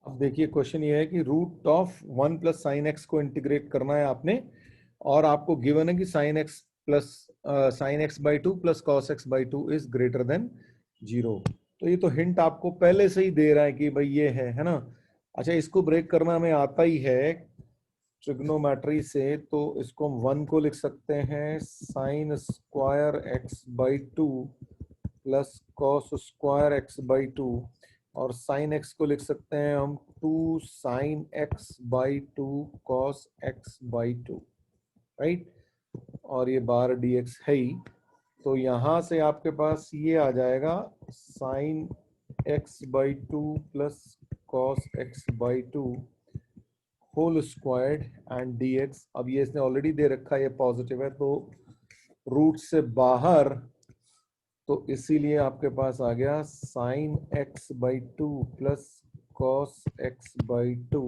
अब देखिए क्वेश्चन ये है कि root of 1 plus sine x को इंटीग्रेट करना है आपने, और आपको गिवन है कि sine x plus sine x by two plus cos x by two is greater than 0। तो ये तो हिंट आपको पहले से ही दे रहा है कि भाई ये है ना। अच्छा, इसको ब्रेक करना हमें आता ही है ट्रिग्नोमेट्री से, तो इसको हम 1 को लिख सकते हैं sine square x by two plus cos square x by to, और साइन एक्स को लिख सकते हैं हम 2 sign x by to cos x by to, right. और ये बार डी एक्स है ही, तो यहां से आपके पास ये आ जाएगा sine x by two plus cos x by two whole squared and d x. अब ये इसने ऑलरेडी दे रखा है, ये पॉजिटिव है तो रूट से बाहर, तो इसीलिए आपके पास आ गया sign x by two plus cos x by to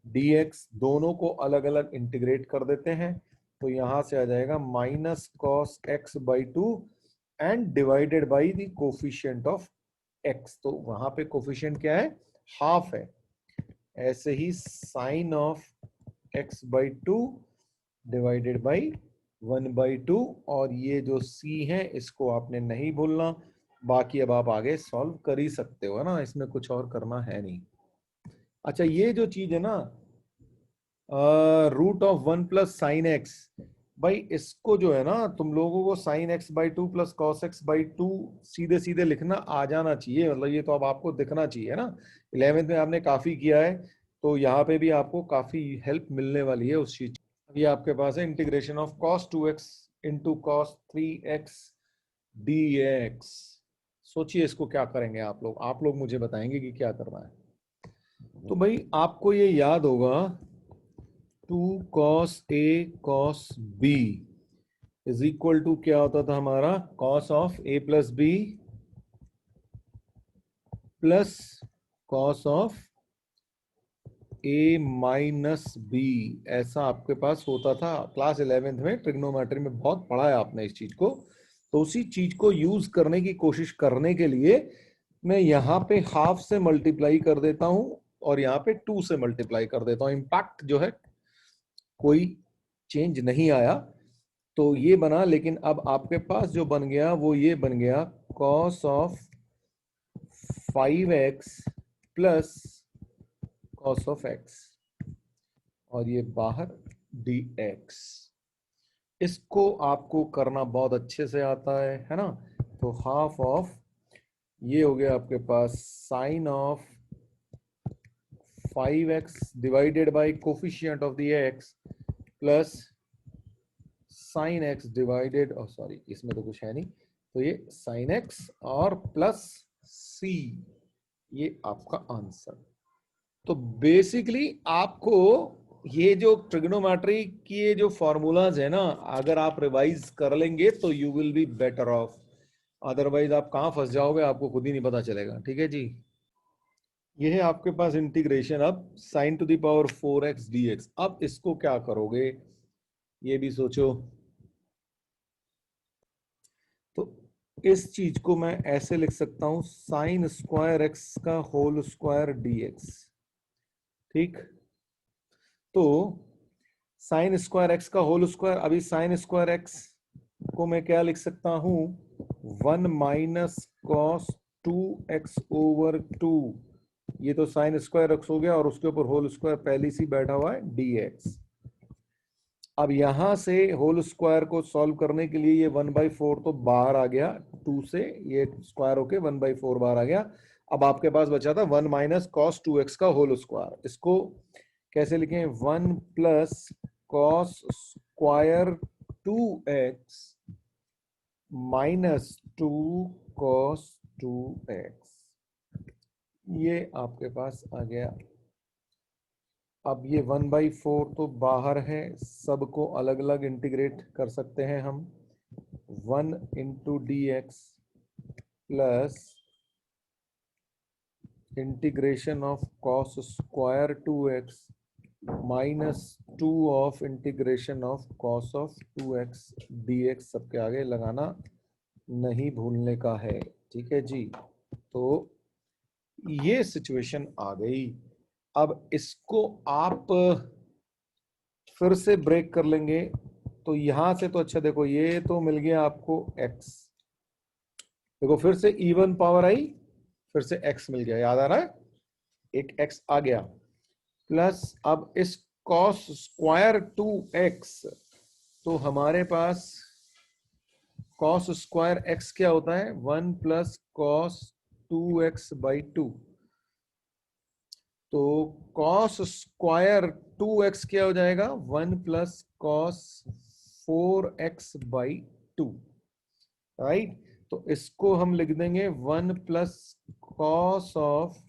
D x. दोनों को अलग अलग इंटीग्रेट कर देते हैं, तो यहां से आ जाएगा minus cos x by two and divided by the coefficient of x. तो वहां पे कोफिशिएंट क्या है, हाफ है। ऐसे ही sine of x by two divided by 1/2, और ये जो c है इसको आपने नहीं भूलना। बाकी अब आप आगे सॉल्व कर ही सकते हो, है ना, इसमें कुछ और करना है नहीं। अच्छा, ये जो चीज है ना root of 1 plus sine x, भाई इसको जो है ना तुम लोगों को sine x by two plus cos x by two सीधे सीधे लिखना आ जाना चाहिए, मतलब ये तो अब आपको दिखना चाहिए, है ना। 11th में आपने काफी किया है, तो यहाँ पे भी आपको काफी हेल्प मिलने वाली है उस चीज। ये आपके पास है integration of cos 2x into cos 3x dx। सोचिए इसको क्या करेंगे आप लोग मुझे बताएंगे कि क्या करना है। तो भाई आपको ये याद होगा 2 cos a cos b is equal to क्या होता था हमारा, cos of a plus b plus cos of a minus b. ऐसा आपके पास होता था क्लास 11th में, ट्रिग्नोमेट्री में बहुत पढ़ा है आपने इस चीज को। तो उसी चीज को यूज करने की कोशिश करने के लिए मैं यहाँ पे हाफ से मल्टीप्लाई कर देता हूं और यहाँ पे 2 से मल्टीप्लाई कर देता हूं। इम्पैक्ट जो है कोई चेंज नहीं आया, तो ये बना। लेकिन अब आपके पास जो बन गया वो ये बन गया cos of 5x plus cos of x, और ये बाहर dx। इसको आपको करना बहुत अच्छे से आता है ना। तो हाफ ऑफ ये हो गया आपके पास sine of 5x divided by coefficient of the x plus sine x divided, sorry इसमें तो कुछ है नहीं, तो ये साइन x और प्लस c, ये आपका आंसर। तो बेसिकली आपको ये जो ट्रिग्नोमेट्री की ये जो फॉर्मूलाज है ना, अगर आप रिवाइज कर लेंगे तो you will be better of, otherwise आप कहां फंस जाओगे आपको खुद ही नहीं पता चलेगा। ठीक है जी, ये है आपके पास इंटीग्रेशन अब sign to the power 4x dx। अब इसको क्या करोगे ये भी सोचो। तो इस चीज को मैं ऐसे लिख सकता हूं साइन स्क्वायर एक्स का होल स्क्वायर dx। ठीक, तो साइन स्क्वायर एक्स का होल स्क्वायर, अभी साइन स्क्वायर एक्स को मैं क्या लिख सकता हूं, 1 माइनस कॉस 2x ओवर 2। ये तो साइन स्क्वायर एक्स हो गया और उसके ऊपर होल स्क्वायर पहले से बैठा हुआ है dx। अब यहां से होल स्क्वायर को सॉल्व करने के लिए ये 1/4 तो बाहर आ गया, 2 से ये स्क्वायर होके 1/4 बाहर आ गया। अब आपके पास बचा था 1 माइनस कॉस 2x का होल स्क्वायर। इसको कैसे लिखें, 1 plus cos square 2x minus 2 cos 2x, ये आपके पास आ गया। अब ये 1/4 तो बाहर है, सबको अलग अलग इंटीग्रेट कर सकते हैं हम। 1 into D x plus integration of cos square 2x minus 2 of integration of cos of 2x dx। सबके आगे लगाना नहीं भूलने का है, ठीक है जी। तो ये सिचुएशन आ गई। अब इसको आप फिर से ब्रेक कर लेंगे, तो यहां से तो अच्छा देखो, ये तो मिल गया आपको x, देखो फिर से इवन पावर आई, फिर से x मिल गया, याद आ रहा है, एक x आ गया, प्लस अब इस cos स्क्वायर 2x, तो हमारे पास cos स्क्वायर x क्या होता है, 1 प्लस cos 2x बाई 2, तो cos स्क्वायर 2x क्या हो जाएगा, 1 plus cos 4x by 2, right. तो इसको हम लिख देंगे 1 plus cos of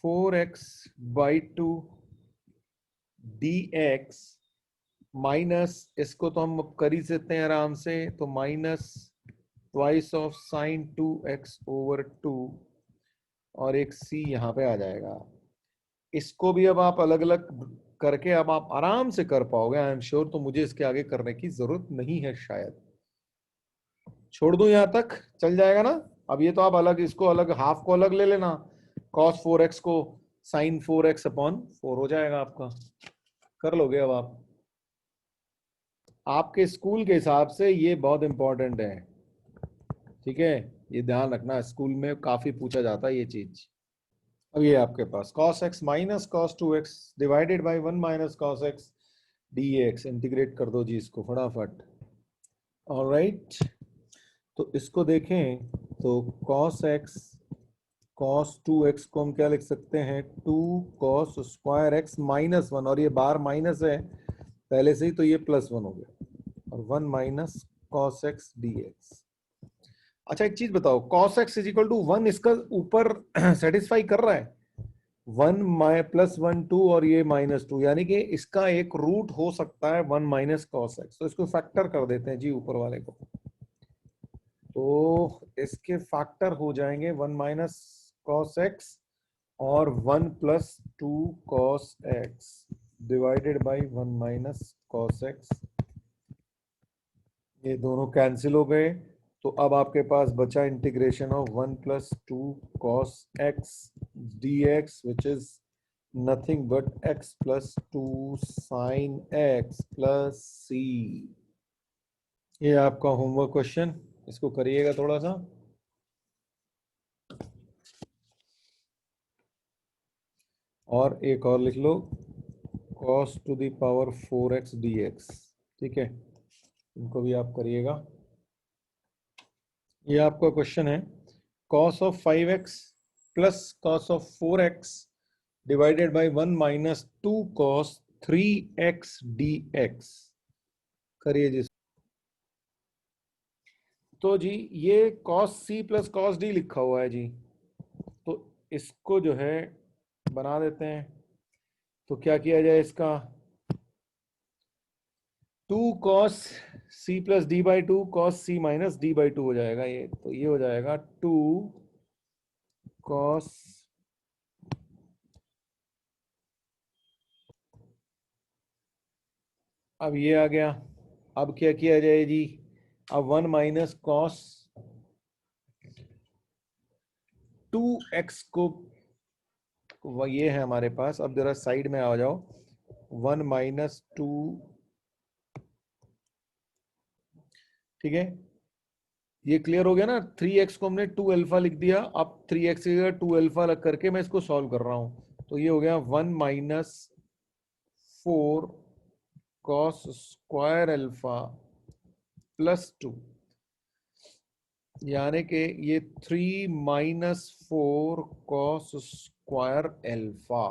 4x by 2 dx, minus इसको तो हम कर ही सकते हैं आराम से, तो minus twice of sine 2x over 2, और एक c यहां पे आ जाएगा। इसको भी अब आप अलग अलग करके अब आप आराम से कर पाओगे, आई एम श्योर, तो मुझे इसके आगे करने की जरूरत नहीं है शायद, छोड़ दूं यहां तक, चल जाएगा ना। अब ये तो आप अलग, इसको अलग, हाफ को अलग ले लेना, cos 4x को sin 4x अपॉन 4 हो जाएगा आपका, कर लोगे अब आप। आपके स्कूल के हिसाब से ये बहुत इंपॉर्टेंट है, ठीक है, ये ध्यान रखना, स्कूल में काफी पूछा जाता है ये चीज। अब ये आपके पास cos x minus cos 2x divided by 1 minus cos x dx, integrate कर दो जी इसको फटाफट। ऑलराइट, तो इसको देखें तो cos x cos 2x को हम क्या लिख सकते हैं, 2 cos स्क्वायर x माइनस 1, और ये बार माइनस है पहले से ही, तो ये प्लस 1 हो गया, और 1 माइनस cos x dx। अच्छा एक चीज बताओ, cos x is equal to 1 इसका ऊपर सेटिस्फाई कर रहा है, 1 प्लस 1 2 और ये माइनस 2, यानी कि इसका एक रूट हो सकता है 1 माइनस cos x, तो इसको फैक्टर कर देते हैं जी ऊपर वाले को, तो इसके फैक्टर हो जाएंगे 1 माइनस cos x और 1 plus 2 cos x divided by 1 minus cos x, ये दोनों कैंसिल हो गए, तो अब आपके पास बचा integration of 1 plus 2 cos x dx which is nothing but x plus 2 sin x plus c। ये आपका होमवर्क क्वेश्चन, इसको करिएगा थोड़ा सा। और एक और लिख लो, cos to the power 4x dx, ठीक है, इनको भी आप करिएगा। ये आपका क्वेश्चन है, cos of 5x plus cos of 4x divided by 1 minus 2 cos 3x dx, करिए जी। तो जी ये cos c plus cos d लिखा हुआ है जी, तो इसको जो है बना देते हैं, तो क्या किया जाए इसका, 2 cos c plus D by 2 cos c minus D by 2 हो जाएगा ये, तो ये हो जाएगा 2 cos, अब ये आ गया, अब क्या किया जाए जी, अब 1 माइनस cos 2x को, ये है हमारे पास, अब जरा साइड में आ जाओ, 1 माइनस 2, ठीक है, ये क्लियर हो गया ना, 3x को हमने 2 अल्फा लिख दिया, अब 3x की जगह 2 अल्फा लग करके मैं इसको सॉल्व कर रहा हूं, तो ये हो गया 1 minus 4 cos square alpha plus 2, यानी कि ये 3 माइनस 4 cos स्क्वायर अल्फा।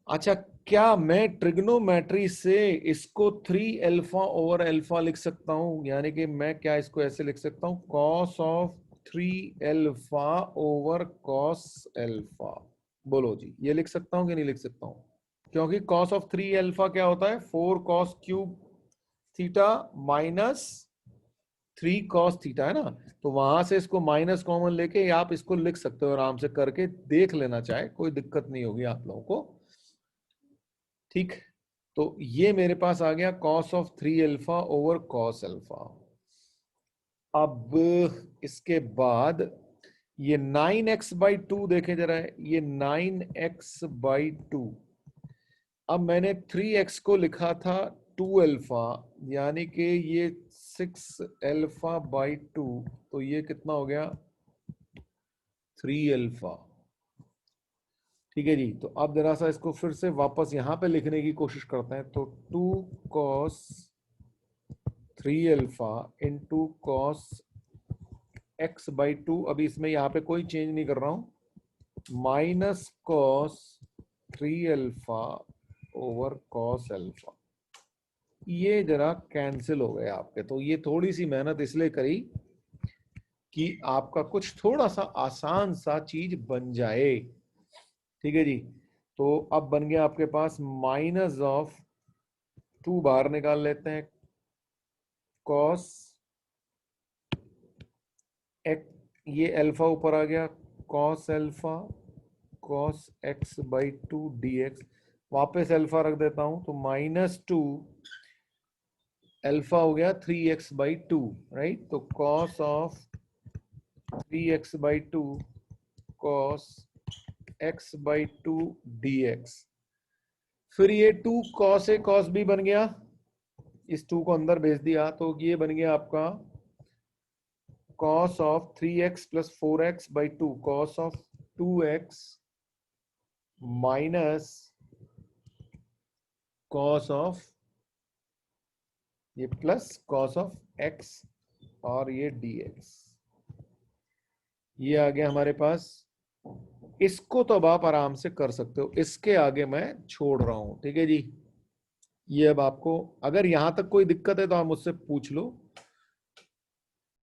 अच्छा, क्या मैं ट्रिग्नोमेट्री से इसको 3 अल्फा ओवर अल्फा लिख सकता हूं, यानी कि मैं क्या इसको ऐसे लिख सकता हूं, cos of 3 alpha over cos alpha, बोलो जी ये लिख सकता हूं कि नहीं लिख सकता हूं, क्योंकि cos ऑफ 3 अल्फा क्या होता है, 4 cos cube theta minus 3 cos theta है ना, तो वहां से इसको माइनस कॉमन लेके आप इसको लिख सकते हो, आराम से करके देख लेना, चाहे कोई दिक्कत नहीं होगी आप लोगों को, ठीक। तो ये मेरे पास आ गया cos of 3 alpha over cos alpha. अब इसके बाद ये 9x/2 देखे जरा, ये 9x/2। अब मैंने 3x को लिखा था 2 अल्फा, यानी कि ये 6 अल्फा/2, तो ये कितना हो गया 3 अल्फा। ठीक है जी। तो अब जरा सा इसको फिर से वापस यहां पे लिखने की कोशिश करते हैं। तो 2 cos 3 alpha into cos x/2, अभी इसमें यहाँ पे कोई चेंज नहीं कर रहा हूं, minus cos 3 alpha over cos alpha. ये जरा कैंसिल हो गए आपके। तो ये थोड़ी सी मेहनत इसलिए करी कि आपका कुछ थोड़ा सा आसान सा चीज बन जाए। ठीक है जी। तो अब बन गया आपके पास माइनस ऑफ 2, बाहर निकाल लेते हैं, कॉस एक्स, ये अल्फा ऊपर आ गया, cos alpha cos x/2 dx। वापस अल्फा रख देता हूं, तो -2 अल्फा हो गया 3x/2, राइट। तो cos of 3x/2 cos x/2 dx। फिर ये 2 cos a cos b बन गया, इस 2 को अंदर भेज दिया, तो ये बन गया आपका cos of 3x plus 4x by 2, cos of 2x minus cos of ये प्लस cos of x और ये dx। ये आ गया हमारे पास। इसको तो अब आप आराम से कर सकते हो, इसके आगे मैं छोड़ रहा हूं। ठीक है जी। ये अब आपको अगर यहां तक कोई दिक्कत है तो आप मुझसे पूछ लो,